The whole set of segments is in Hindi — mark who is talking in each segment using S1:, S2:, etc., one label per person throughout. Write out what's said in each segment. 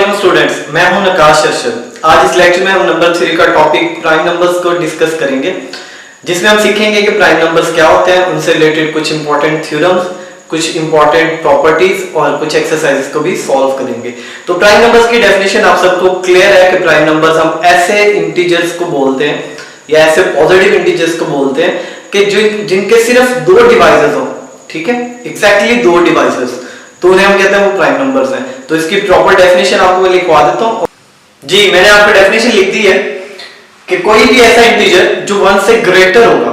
S1: अस्सलाम स्टूडेंट्स, मैं हूं नकाश अरशद। आज इस लेक्चर में हम नंबर 3 का टॉपिक प्राइम नंबर्स को डिस्कस करेंगे, जिसमें हम सीखेंगे कि प्राइम नंबर्स क्या होते हैं, उनसे रिलेटेड कुछ इंपॉर्टेंट थ्योरम्स, कुछ इंपॉर्टेंट प्रॉपर्टीज और कुछ एक्सरसाइजेस को भी सॉल्व करेंगे। तो प्राइम नंबर्स की डेफिनेशन आप सबको क्लियर है कि प्राइम नंबर्स हम ऐसे इंटीजर्स को बोलते हैं या ऐसे पॉजिटिव इंटीजर्स को बोलते हैं कि जिनके सिर्फ दो डिवाइसेस हो। ठीक है, एग्जैक्टली दो डिवाइसेस, तो उन्हें हम कहते हैं वो प्राइम नंबर्स हैं। तो इसकी प्रॉपर डेफिनेशन आपको मैं लिखवा देता हूं। जी, मैंने आपको डेफिनेशन लिख दी है कि कोई भी ऐसा इंटीजर जो 1 से ग्रेटर होगा।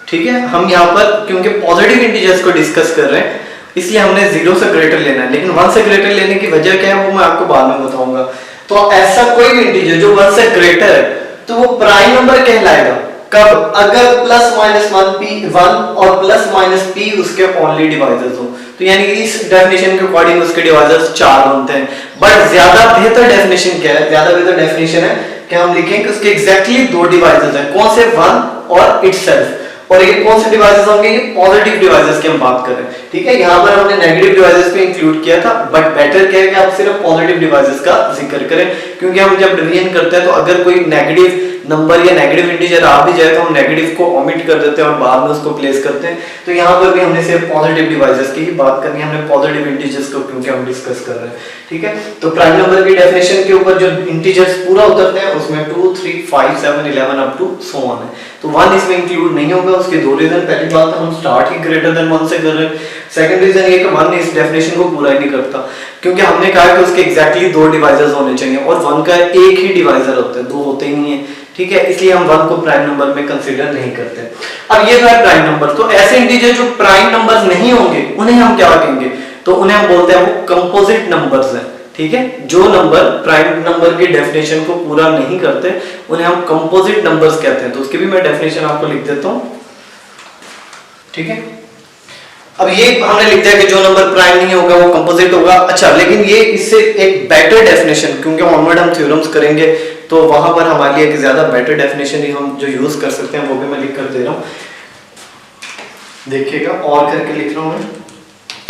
S1: ठीक है, हम यहाँ पर क्योंकि पॉजिटिव इंटीजर्स को डिस्कस कर रहे हैं इसलिए हमने 0 से ग्रेटर लेना है, लेकिन 1 से ग्रेटर लेने की वजह क्या है वो मैं आपको बाद में बताऊंगा। तो ऐसा कोई भी इंटीजर जो 1 से ग्रेटर है तो वो प्राइम नंबर कहलाएगा कब? अगर प्लस माइनस 1 और प्लस माइनस p उसके ओनली डिवाइजर्स हो। तो यानी कि इस डेफिनेशन के अकॉर्डिंग उसके डिवाइजर्स 4 बनते हैं। बट ज्यादा बेहतर डेफिनेशन क्या है? ज्यादा बेहतर डेफिनेशन है कि हम लिखें कि उसके एग्जैक्टली दो डिवाइजर्स हैं। कौन से? 1 और इटसेल्फ। और ये कौन से डिवाइसेस होंगे? ये पॉजिटिव डिवाइसेस की हम बात कर रहे हैं। ठीक है, यहाँ पर हमने नेगेटिव डिवाइसेस को इंक्लूड किया था, बट बेटर क्या है कि आप सिर्फ पॉजिटिव डिवाइसेस का जिक्र करें, क्योंकि हम जब डिवीजन करते हैं तो अगर कोई नेगेटिव नंबर या नेगेटिव इंटीजर आ भी जाए तो हम नेगेटिव को ओमिट कर देते हैं और बाद में उसको प्लेस करते हैं। तो यहाँ पर भी हमने सिर्फ पॉजिटिव डिवाइसेस की ही बात करनी है, हमने पॉजिटिव इंटीजर्स को क्योंकि हम डिस्कस कर रहे हैं। ठीक है, तो प्राइम नंबर की डेफिनेशन के ऊपर जो इंटीजर्स पूरा उतरते हैं उसमें 2, 3, 5, 7, 11 अप टू सो ऑन है। तो 1 इसमें इंक्लूड नहीं होगा। उसके दो रीजन, पहली बात हम स्टार्ट ही ग्रेटर देन 1 से कर रहे हैं। सेकंड रीजन ये कि 1 इस डेफिनेशन को पूरा ही नहीं करता, क्योंकि हमने कहा कि उसके एग्जैक्टली दो डिवाइजर्स होने चाहिए और 1 का एक ही डिवाइजर होता है, दो होते ही नहीं है। ठीक है, इसलिए हम 1 को प्राइम नंबर में कंसीडर नहीं करते। अब ये है प्राइम नंबर। तो ऐसे इंटीजर जो प्राइम नंबर्स नहीं होंगे उन्हें हम क्या कहेंगे? तो उन्हें हम बोलते हैं वो कंपोजिट नंबर्स हैं। ठीक है, जो नंबर प्राइम नंबर की डेफिनेशन को पूरा नहीं करते उन्हें हम कंपोजिट नंबर्स कहते हैं। तो उसकी भी मैं डेफिनेशन आपको लिख देता हूं। ठीक है, अब ये हमने लिख दिया कि जो नंबर प्राइम नहीं होगा वो कंपोजिट होगा। अच्छा, लेकिन ये इससे एक बेटर डेफिनेशन, क्योंकि ऑनवर्ड हम थ्योरम्स करेंगे तो वहां पर हमारे लिए एक ज्यादा बेटर डेफिनेशन ही हम जो यूज कर सकते हैं वो भी मैं लिख कर दे रहा हूं। देखिएगा, और करके लिख रहा हूं मैं।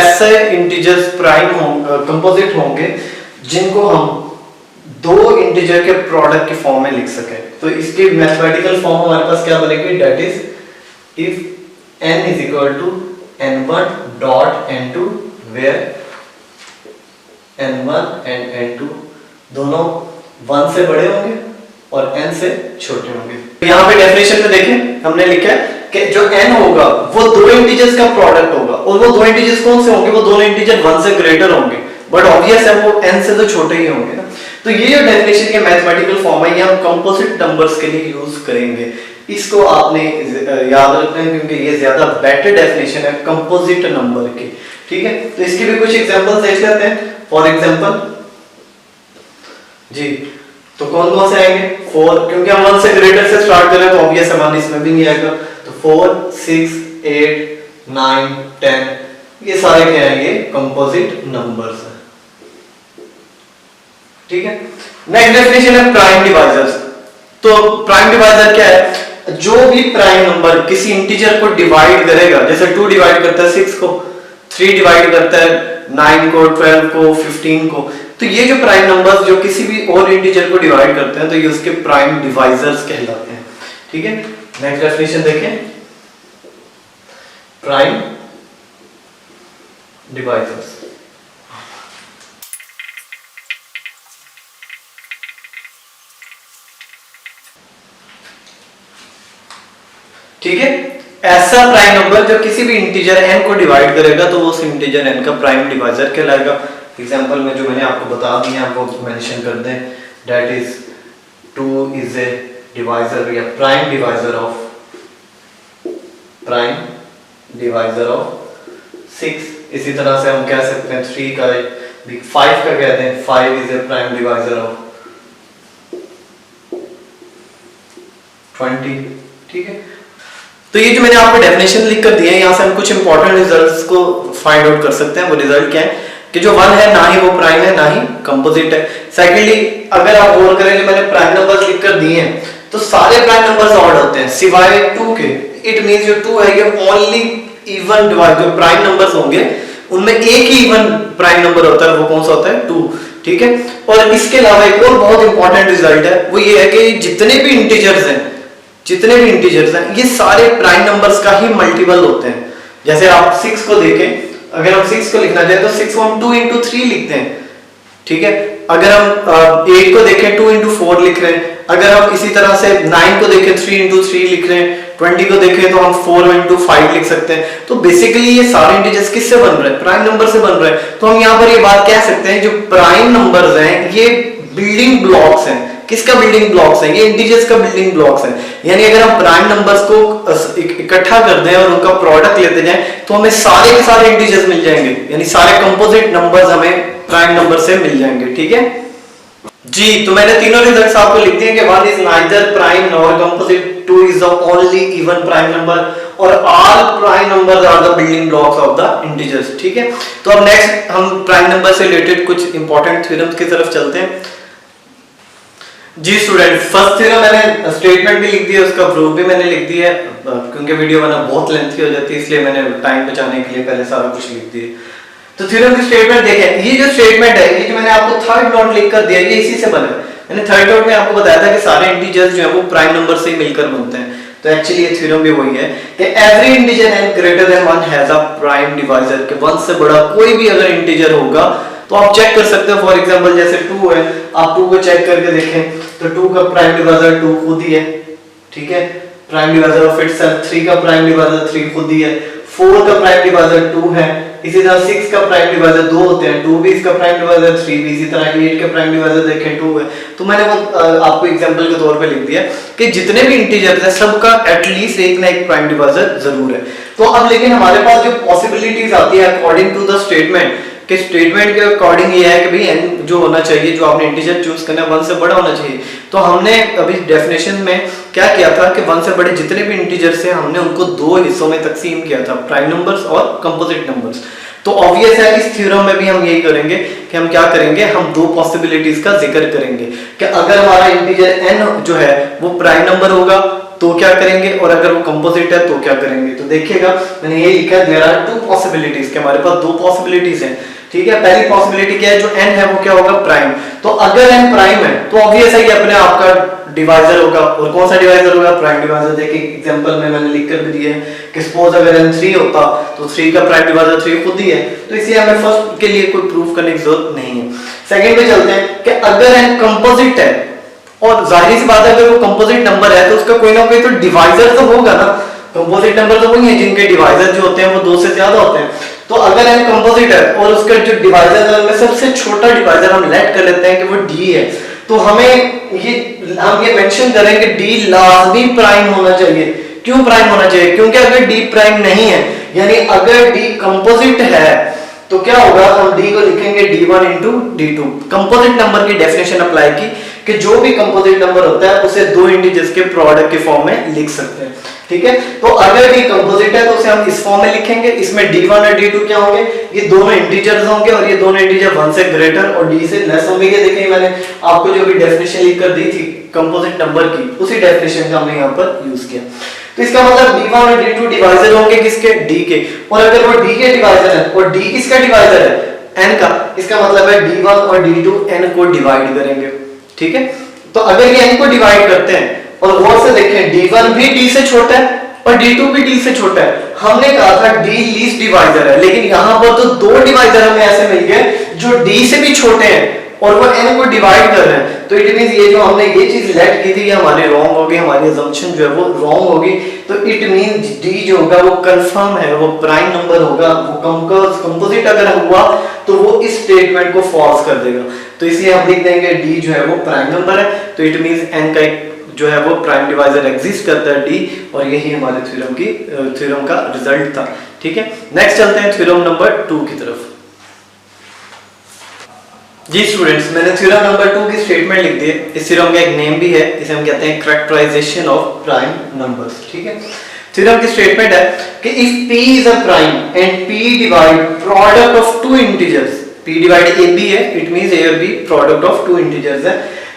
S1: ऐसे इंटीजर्स प्राइम होंगे, कंपोजिट होंगे, जिनको हम दो इंटीजर के प्रोडक्ट के फॉर्म में लिख सके। तो इसकी मैथमेटिकल फॉर्म हमारे पास क्या बनेगी? That is if n is equal to n1 dot n2 where n1 and n2 दोनों 1 से बड़े होंगे और n से छोटे होंगे। तो यहाँ पे डेफिनेशन में देखें हमने लिखा है कि जो n होगा वो दो इंटीजर्स का प्रोडक्ट होगा, और वो दो इंटीजर्स कौन से होंगे? वो दोनों इंटीजर 1 से ग्रेटर होंगे, बट ऑब्वियस है वो n से तो छोटे ही होंगे ना। तो ये जो डेफिनेशन के मैथमेटिकल फॉर्म है ये हम कंपोजिट नंबर्स के लिए यूज करेंगे। इसको आपने याद रखना है क्योंकि ये ज्यादा बेटर डेफिनेशन है कंपोजिट नंबर की। ठीक है, तो इसके भी कुछ एग्जांपल्स देख लेते हैं। फॉर एग्जांपल जी, तो कौन कौन से आएंगे? 4, क्योंकि हम 1 से ग्रेटर से स्टार्ट कर रहे हैं तो ऑब्वियस है 1 इसमें भी नहीं आएगा। तो 4, 6, 8, 9, 10 ये सारे क्या हैं? ये कंपोजिट नंबर्स हैं। ठीक है, नेक्स्ट डेफिनेशन है प्राइम डिवाइजर्स। तो प्राइम डिवाइजर क्या है? जो भी प्राइम नंबर किसी इंटीजर को डिवाइड करेगा, जैसे 2 डिवाइड करता है 6 को, 3 डिवाइड करता है 9 को, 12 को, 15 को, तो ये जो प्राइम नंबर्स जो किसी भी और इंटीजर को डिवाइड करते हैं तो ये उसके प्राइम डिवाइजर्स कहलाते हैं। ठीक है, नेक्स्ट डेफिनेशन देखें, प्राइम डिवाइजर्स। ठीक है, ऐसा प्राइम नंबर जो किसी भी इंटीजर n को डिवाइड करेगा तो वो उस इंटीजर n का प्राइम डिवाइजर कहलाएगा। एग्जांपल में जो मैंने आपको बता दिया वो मेंशन कर दें, that is 2 is a divisor या प्राइम डिवाइजर ऑफ 6। इसी तरह से हम कह सकते हैं 3 का, 5 का कहते हैं 5 is a prime divisor of 20। ठीक है, तो ये जो मैंने आपको डेफिनेशन लिख कर दिया है, यहाँ से हम कुछ इंपॉर्टेंट रिजल्ट्स को फाइंड आउट कर सकते हैं। वो रिजल्ट क्या है कि जो 1 है ना ही वो प्राइम है ना ही कंपोजिट है। सेकेंडली, अगर आप गौर करें जो मैंने प्राइम नंबर्स लिख कर दिए हैं तो सारे प्राइम नंबर्स ऑड होते हैं सिवाय 2 के। इट मींस जो 2 है ये ओनली इवन डिवाइड, जो प्राइम नंबर्स होंगे उनमें एक ही इवन प्राइम नंबर होता है, वो कौन सा होता है? 2। ठीक है। और इसके अलावा एक और बहुत इंपॉर्टेंट रिजल्ट है, वो ये है कि जितने भी इंटीजर्स हैं ये सारे प्राइम नंबर्स का ही मल्टीपल होते हैं। जैसे आप 6 को देखें, अगर हम 6 को लिखना चाहें तो 6 को हम 2 into 3 लिखते हैं, ठीक है। अगर हम 8 को देखें 2 into 4 लिख रहे हैं। अगर हम इसी तरह से 9 को देखें 3 into 3 लिख रहे हैं। 20 को देखें तो हम 4 into 5 लिख सकते हैं। तो बेसिकली ये सारे इंटीजर्स किससे बन रहे हैं? प्राइम नंबर से बन रहे हैं। तो हम यहाँ पर ये बात कह सकते हैं, जो प्राइम नंबर्स हैं ये बिल्डिंग ब्लॉक्स हैं। किसका बिल्डिंग ब्लॉक्स है? ये इंटीजर्स का बिल्डिंग ब्लॉक्स है। यानी अगर हम प्राइम नंबर्स को इकट्ठा कर दें और उनका प्रोडक्ट लेते जाएं तो हमें सारे के सारे इंटीजर्स मिल जाएंगे, यानी सारे कंपोजिट नंबर्स हमें प्राइम नंबर से मिल जाएंगे, ठीक है जी। तो मैंने तीनों रिजल्ट्स आपको लिख दिए कि 1 is neither prime nor composite, 2 is the only even prime number और all prime numbers are the building blocks of the integers, ठीक है। तो अब नेक्स्ट हम प्राइम नंबर से रिलेटेड कुछ इंपॉर्टेंट थ्योरम्स की तरफ चलते हैं जी स्टूडेंट। फर्स्ट थ्योरम मैंने स्टेटमेंट भी लिख दिया, उसका प्रूफ भी मैंने लिख दिया है, क्योंकि वीडियो बनाना बहुत लेंथी हो जाती है इसलिए मैंने टाइम बचाने के लिए पहले सारा कुछ लिख दिया। तो थ्योरम की स्टेटमेंट देखें, ये जो स्टेटमेंट है ये जो मैंने आपको थर्ड नोट लिख कर दिया ये इसी से बना है। मैंने थर्ड नोट में आपको बताया था कि सारे इंटीजर्स जो है वो प्राइम नंबर से मिलकर बनते हैं। तो एक्चुअली ये थ्योरम भी वही है कि every integer N greater than 1 has a prime divisor, कि 1 से बड़ा कोई भी अगर इंटीजर होगा तो आप चेक कर सकते हो। फॉर एग्जांपल जैसे 2 है, आप 2 को चेक करके देखें तो 2 का प्राइम डिवाइजर 2 खुद ही है, ठीक है। प्राइम डिवाइजर ऑफ इटसेल्फ 3 का प्राइम डिवाइजर 3 खुद ही है। 4 का प्राइम डिवाइजर 2 है। इसी तरह 6 का प्राइम डिवाइजर 2 होते हैं, 2 भी इसका प्राइम डिवाइजर 3 भी। इसी तरह 8 का प्राइम डिवाइजर देखें 2 है। तो मैंने वो आपको एग्जांपल के तौर पे लिख दिया कि जितने भी इंटीजर्स हैं सबका एटलीस्ट एक ना एक प्राइम डिवाइजर जरूर है। तो अब लेकिन हमारे पास जो पॉसिबिलिटीज आती है अकॉर्डिंग टू द स्टेटमेंट, कि स्टेटमेंट के अकॉर्डिंग ये है कि भाई n जो होना चाहिए, जो आपने इंटीजर चूज करना है 1 से बड़ा होना चाहिए। तो हमने अभी डेफिनेशन में क्या किया था कि 1 से बड़े जितने भी इंटीजर्स हैं हमने उनको 2 हिस्सों में तकसीम किया था, प्राइम नंबर्स और कंपोजिट नंबर्स। तो ऑब्वियस है इस थ्योरम में भी हम यही करेंगे कि हम क्या करेंगे, हम 2 पॉसिबिलिटीज का जिक्र करेंगे कि अगर हमारा इंटीजर n जो है वो प्राइम नंबर होगा तो क्या करेंगे, और अगर वो कंपोजिट है तो क्या करेंगे। तो देखिएगा मैंने ये लिखा है देयर आर 2 पॉसिबिलिटीज, के हमारे पास 2 पॉसिबिलिटीज हैं, ठीक है। पहली पॉसिबिलिटी क्या है, जो n है वो क्या होगा, प्राइम। तो अगर n प्राइम है तो ऑब्वियस है ये अपने आप का डिवाइजर होगा। और कौन सा डिवाइजर होगा, प्राइम डिवाइजर। देखिए एग्जांपल में मैंने लिख कर भी दिया है कि सपोज अगर n 3 होता तो 3 का प्राइम डिवाइजर 3 खुद ही है। तो इसलिए हमें फर्स्ट के लिए कोई प्रूफ करने की जरूरत नहीं है। सेकंड पे चलते हैं कि अगर n कंपोजिट है, और जाहिर सी बात है अगर वो कंपोजिट नंबर है तो उसका कोई ना कोई तो डिवाइजर तो होगा ना। कंपोजिट नंबर तो वही है जिनके डिवाइजर जो होते हैं वो 2 से ज्यादा होते हैं। तो अगर n कंपोजिट है और उसका जो डिवाइजर है उनमें सबसे छोटा डिवाइजर हम लेट कर लेते हैं कि वो d है, तो हम ये मेंशन करें कि d लाजमी प्राइम होना चाहिए। क्यों प्राइम होना चाहिए? क्योंकि अगर d प्राइम नहीं है, यानी अगर d कंपोजिट है तो क्या होगा, हम d को लिखेंगे d1 into d2। Composite number की डेफिनेशन अप्लाई की कि जो भी कंपोजिट नंबर होता है उसे 2 इंटीजर्स के प्रोडक्ट के फॉर्म में लिख सकते हैं, ठीक है। तो अगर d कंपोजिट है तो उसे हम इस फॉर्म में लिखेंगे। इसमें d1 और d2 क्या होंगे, ये दोनों इंटीजर्स होंगे और ये दोनों इंटीजर 1 से ग्रेटर और d से लेस होंगे। ये देखिए मैंने आपको जो भी डेफिनेशन लिख कर दी थी कंपोजिट नंबर की, उसी डेफिनेशन का हमने यहाँ पर यूज किया। तो इसका मतलब d1 और d2 डिवाइजर होंगे किसके, d के। और अगर वो d के डिवाइजर है और d किसका डिवाइजर है, n का, इसका मतलब है d1 और d2 n को डिवाइड करेंगे, ठीक है। तो अगर ये n को डिवाइड करते हैं और गौर से देखें d1 भी d से छोटा है और d2 भी d से छोटा है। हमने कहा था d लीस्ट डिवाइजर है, लेकिन यहाँ पर तो 2 डिवाइजर हमें ऐसे मिल गए जो d से भी छोटे हैं और वो n को डिवाइड कर रहे हैं। तो इट मींस ये जो हमने ये चीज लेट की थी ये हमारी रॉन्ग होगी, हमारी अजम्पशन जो है वो रॉन्ग होगी। तो इट मींस d जो होगा वो कंफर्म है, वो प्राइम नंबर होगा। वो कंपोजिट अगर हुआ तो वो इस स्टेटमेंट को फॉल्स कर देगा। तो इसलिए हम लिख देंगे d जो है वो प्राइम नंबर है। तो इट मींस n का एक जो है वो प्राइम डिवाइजर एग्जिस्ट करता है d, और यही हमारे थ्योरम का रिजल्ट था, ठीक है। नेक्स्ट चलते हैं थ्योरम नंबर 2 की तरफ। जी स्टूडेंट्स, मैंने थ्योरम नंबर 2 की स्टेटमेंट लिख दी है। इस थ्योरम का एक नेम भी है, इसे हम कहते हैं कैरेक्टराइजेशन ऑफ प्राइम नंबर्स, ठीक है। थ्योरम की स्टेटमेंट है कि if p is a prime and p divide product of 2 integers, p divide ab है, इट मींस a और b प्रोडक्ट ऑफ 2 इंटीजर्स है।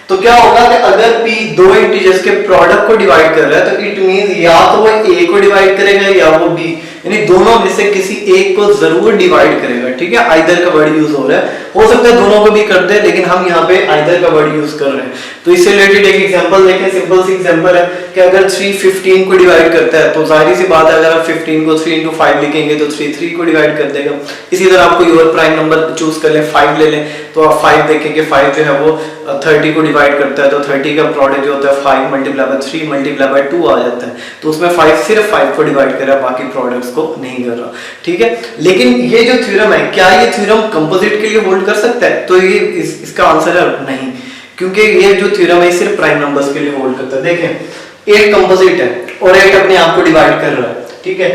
S1: तो क्या होगा कि अगर p 2 इंटीजर्स के प्रोडक्ट को डिवाइड कर रहा है तो इट मींस या तो वो a को डिवाइड करेगा या वो b। यानी दोनों में से किसी एक को जरूर डिवाइड करेगा, ठीक है। आइदर का वर्ड यूज हो रहा है, हो सकता है दोनों को भी कर दे, लेकिन हम यहाँ पे आइदर का वर्ड यूज कर रहे हैं। तो इससे रिलेटेड एक एग्जांपल देखें, सिंपल सी एग्जांपल है कि अगर 3 15 को डिवाइड करता है तो जाहिर सी बात है अगर आप 15 को 3 × 5 लिखेंगे तो 3 3 को डिवाइड कर देगा। इसी तरह आप कोई और प्राइम नंबर चूज कर लें, 5 ले लें, तो आप 5 देखेंगे 5 जो है वो 30 को डिवाइड करता है, तो 30 का प्रोडक्ट जो होता है 5 × 3 × 2 आ जाता है। तो उसमें 5 सिर्फ 5 को डिवाइड कर रहा है, बाकी प्रोडक्ट्स को नहीं कर रहा, ठीक है। लेकिन ये जो थ्योरम है, क्या ये थ्योरम कंपोजिट के लिए होल्ड कर सकता है? तो ये इसका आंसर है नहीं, क्योंकि ये जो थ्योरम है सिर्फ प्राइम नंबर्स के लिए होल्ड करता है। देखें 8 कंपोजिट है और 8 अपने आप को डिवाइड कर रहा है, ठीक है।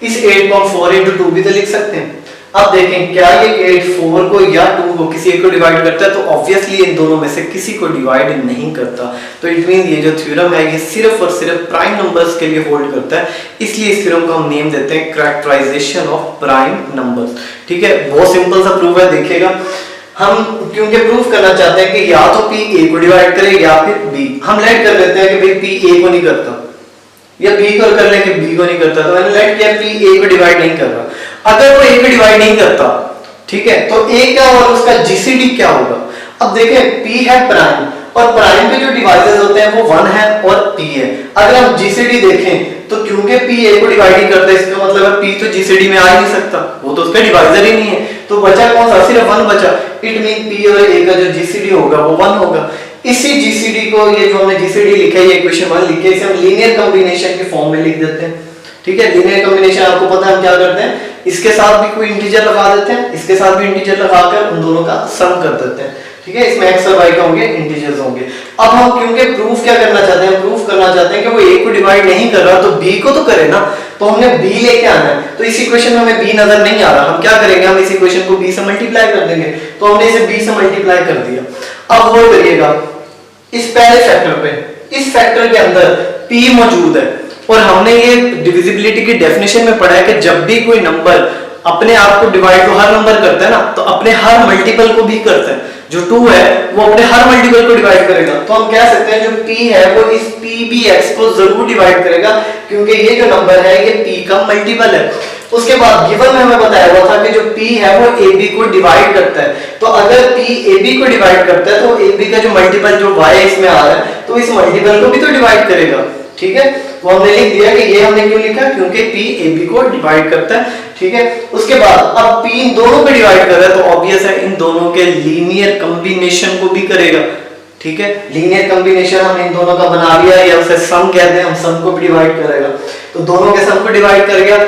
S1: इस 8 को हम 4 × 2 भी तो लिख सकते हैं। अब देखें क्या ये 8 4 को या 2 को किसी एक को डिवाइड करता है? तो ऑब्वियसली इन दोनों में से किसी को डिवाइड नहीं करता। तो इट मीन ये जो थ्योरम है ये सिर्फ और सिर्फ प्राइम नंबर्स के लिए होल्ड करता है, इसलिए इस थ्योरम को हम नेम देते हैं कैरेक्टराइजेशन ऑफ प्राइम नंबर्स, ठीक है। बहुत सिंपल सा प्रूफ है, देखिएगा। हम क्योंकि प्रूफ करना चाहते हैं कि या तो P A को डिवाइड करे या फिर B, हम लेट कर लेते हैं कि भाई P A को नहीं करता, या B को कर लें कि B को नहीं करता, तो मैंने लेट किया P A को डिवाइड नहीं कर रहा। अगर वो A को डिवाइड नहीं करता, ठीक है, तो A क्या होगा, उसका GCD क्या होगा? अब देखें P है प्राइम, और प्राइम के जो डिवाइसेस होते हैं वो 1 है और P है। अगर हम GCD देखें तो क्योंकि P A को डिवाइड ही करता है, इसका मतलब है P तो GCD में आ ही नहीं सकता, वो तो उसका डिवाइजर ही नहीं है। तो बचा कौन सा? सिर्फ 1 बचा। इट मीन P और A का जो GCD होगा वो 1 होगा। इसी GCD को, ये जो हमने GCD लिखा है, ये इक्वेशन 1 लिखी है, इसे हम लीनियर कॉम्बिनेशन के फॉर्म में लिख देते हैं, ठीक है। लीनियर कॉम्बिनेशन आपको पता है हम क्या करते हैं, इसके साथ भी कोई इंटीजर लगा देते हैं, इसके साथ भी इंटीजर लगाकर उन दोनों का सम कर देते हैं, ठीक है। इसमें x और y के होंगे, इंटीजर्स होंगे। अब हम क्योंकि प्रूफ क्या करना चाहते हैं, प्रूफ करना चाहते हैं कि वो a को डिवाइड नहीं कर रहा तो b को तो करे ना, तो हमने b लेके आना है। तो इस इक्वेशन में हमें b नजर नहीं आ रहा, हम क्या करेंगे, हम इस इक्वेशन को b से मल्टीप्लाई कर देंगे। तो हमने इसे b से मल्टीप्लाई कर दिया। अब वो करिएगा इस पहले फैक्टर पे, इस फैक्टर के अंदर p मौजूद है, और हमने ये डिविजिबिलिटी की डेफिनेशन में पढ़ा है कि जब भी कोई नंबर अपने आप को डिवाइड तो हर नंबर करता है ना, तो अपने हर मल्टीपल को भी करता है। जो 2 है वो अपने हर मल्टीपल को डिवाइड करेगा, तो हम कह सकते हैं जो p है वो इस pbx को जरूर डिवाइड करेगा, क्योंकि ये जो नंबर है ये p का मल्टीपल है। उसके बाद गिवन में हमें बताया हुआ था कि जो p है वो ab को डिवाइड करता है, तो अगर p ab को डिवाइड करता है तो ab का जो मल्टीपल जो y इसमें आ रहा है, तो इस मल्टीपल को भी तो डिवाइड करेगा, ठीक है। वो हमने लिख दिया कि ये हमने क्यों लिखा, क्योंकि p ab को डिवाइड करता है, ठीक है। उसके बाद अब p इन दोनों को डिवाइड कर रहा है, तो ऑब्वियस है इन दोनों के लीनियर कॉम्बिनेशन को भी करेगा, ठीक है। लीनियर कॉम्बिनेशन हम इन दोनों का बना लिया, या उसे सम कहते हैं, हम सम को भी डिवाइड करेगा, तो दोनों के सम को डिवाइड करेगा।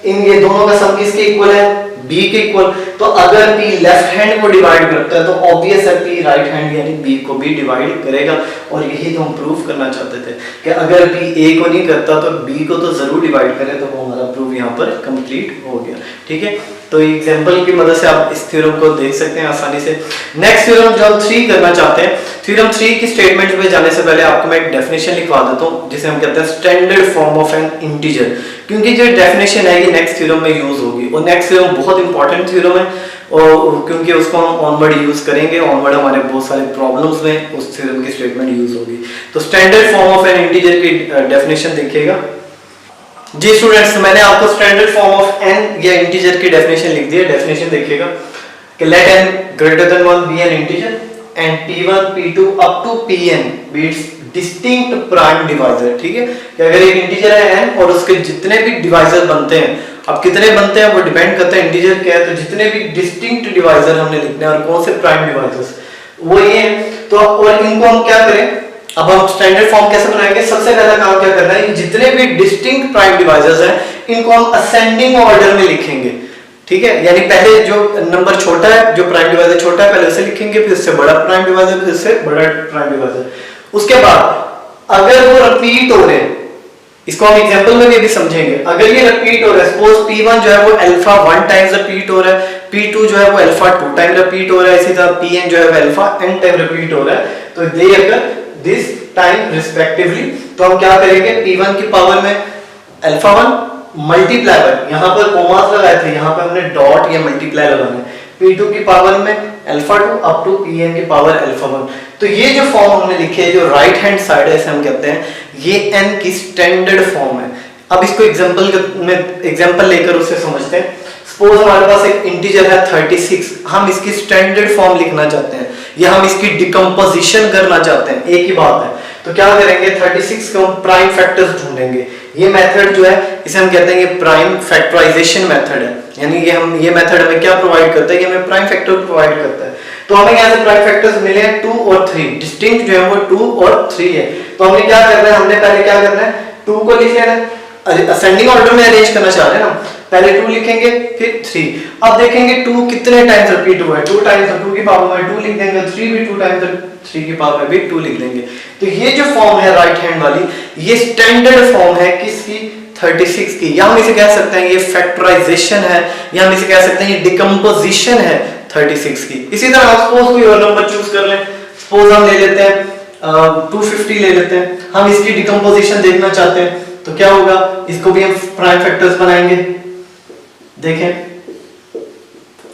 S1: इन ये दोनों का सम किसके इक्वल है, b के इक्वल। तो अगर p लेफ्ट हैंड को डिवाइड करता है तो ऑब्वियस है p राइट हैंड यानी b को भी डिवाइड करेगा। और यही तो हम प्रूफ करना चाहते थे कि अगर p a को नहीं करता तो b को तो जरूर डिवाइड करे, तो वो हमारा प्रूफ यहाँ पर कंप्लीट हो गया, ठीक है। तो एग्जांपल की मदद से आप इस थ्योरम को देख सकते हैं आसानी से। नेक्स्ट थ्योरम जो हम 3 करना चाहते हैं, थ्योरम 3 की स्टेटमेंट पे जाने से पहले आपको मैं एक डेफिनेशन लिखवा देता हूँ, जिसे हम कहते हैं standard form of an integer, क्योंकि जो डेफिनेशन है ये नेक्स्ट थ्योरम में यूज होगी, और नेक्स्ट थ्योरम बहुत इंपॉर्टेंट थ्योरम है, और क्योंकि उसको हम ऑनवर्ड यूज करेंगे, ऑनवर्ड हमारे बहुत सारे प्रॉब्लम्स में उस थ्योरम की स्टेटमेंट यूज होगी। तो standard form of an integer की डेफिनेशन देखिएगा। जी स्टूडेंट्स, मैंने आपको स्टैंडर्ड फॉर्म ऑफ एन या इंटीजर की डेफिनेशन लिख दी है। डेफिनेशन देखिएगा कि let n greater than 1 be an integer and p1 p2 up to pn be its distinct prime divisor, ठीक है। कि अगर एक इंटीजर है n और उसके जितने भी डिवाइजर बनते हैं, अब कितने बनते हैं वो डिपेंड करता है इंटीजर क्या है, तो जितने भी डिस्टिंक्ट डिवाइजर हमने लिखने हैं, और कौन से प्राइम डिवाइजर्स वो ये हैं। तो और इनको हम क्या करें, अब हम स्टैंडर्ड फॉर्म कैसे बनाएंगे, सबसे पहला काम क्या करना है, जितने भी डिस्टिंक्ट प्राइम डिवाइजर्स हैं इनको हम असेंडिंग ऑर्डर में लिखेंगे, ठीक है। यानी पहले जो नंबर छोटा है, जो प्राइम डिवाइजर छोटा है, पहले उसे लिखेंगे, फिर उससे बड़ा प्राइम डिवाइजर, फिर उससे बड़ा प्राइम डिवाइजर। उसके बाद अगर वो रिपीट हो रहे हैं, इसको हम एग्जांपल में भी समझेंगे, अगर ये रिपीट हो रहा है, सपोज p1 जो है वो अल्फा 1 टाइम्स रिपीट हो रहा है, p2 जो है वो अल्फा 2 टाइम रिपीट हो रहा है, इसी तरह pn जो है वो अल्फा n टाइम रिपीट हो रहा है, तो दे अगर दिस टाइम रिस्पेक्टिवली, तो हम क्या करेंगे, p1 की पावर में अल्फा 1 मल्टीप्लाई बाय, यहां पर कोमास लगाए थे, यहां पर हमने डॉट या मल्टीप्लाई लगाना है, p2 की पावर में अल्फा 2 अप टू pn की पावर अल्फा 1। तो ये जो फॉर्म हमने लिखे है, जो राइट हैंड साइड है, इसे हम कहते हैं ये n की स्टैंडर्ड फॉर्म है। अब इसको एग्जाम्पल लेकर उसे समझते हैं। सपोज हमारे पास एक इंटीजर है 36, हम इसकी स्टैंडर्ड फॉर्म लिखना चाहते हैं या हम इसकी डिकम्पोजिशन करना चाहते हैं, एक ही बात है। तो क्या करेंगे, 36 को प्राइम फैक्टर्स ढूंढेंगे। ये मेथड जो है इसे हम कहते हैं ये प्राइम फैक्टराइजेशन मेथड है, यानी ये मेथड हमें क्या प्रोवाइड करता है, ये हमें प्राइम फैक्टर प्रोवाइड करता है। तो हमें यहाँ से प्राइम फैक्टर्स मिले हैं 2 और 3, डिस्टिंक्ट जो है वो 2 और 3 है। तो हमने क्या करना है, हमने पहले क्या करना है, 2 को लिख लेना है, असेंडिंग ऑर्डर में अरेंज करना चाह रहे हैं ना, पहले 2 लिखेंगे फिर 3। अब देखेंगे 2 कितने टाइम्स रिपीट हुआ है, 2 टाइम्स 2 की पावर में 2 लिख देंगे, 3 भी 2 टाइम्स 3 की पावर में भी 2 लिख देंगे। तो ये जो फॉर्म है राइट हैंड वाली, ये स्टैंडर्ड फॉर्म है किसकी, 36 की, या हम इसे कह सकते हैं ये फैक्टराइजेशन है, या हम इसे कह सकते हैं ये डिकम्पोजिशन है 36 की। इसी तरह आप सपोज कोई और नंबर चूज कर लें, सपोज हम ले लेते हैं 250 ले लेते हैं, हम इसकी डिकम्पोजिशन देखना चाहते हैं, तो क्या होगा, इसको भी हम प्राइम फैक्टर्स बनाएंगे। देखें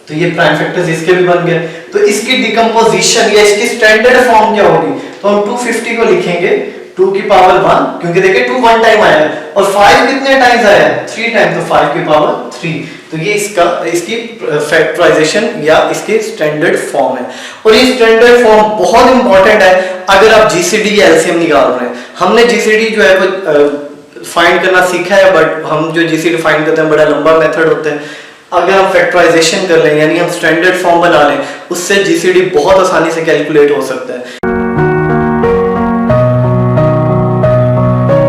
S1: तो ये प्राइम फैक्टर्स इसके भी बन गए। तो इसकी डिकम्पोजिशन या इसकी स्टैंडर्ड फॉर्म क्या होगी, तो हम 250 को लिखेंगे 2 की पावर 1, क्योंकि देखिए 2 1 टाइम आया है और 5 कितने टाइम्स आया है, 3 टाइम, तो 5 की पावर 3। तो ये इसकी फैक्टराइजेशन या इसकी स्टैंडर्ड फॉर्म है। और ये स्टैंडर्ड फॉर्म बहुत इंपॉर्टेंट है अगर आप जीसीडी या एलसीएम निकाल रहे हैं। हमने जीसीडी जो है वो फाइंड करना सीखा है, बट हम जो जीसीडी फाइंड करते हैं बड़ा लंबा मेथड होता है। अगर हम फैक्टराइजेशन कर लें, यानी हम स्टैंडर्ड फॉर्म बना लें, उससे जीसीडी बहुत आसानी से कैलकुलेट हो सकता है।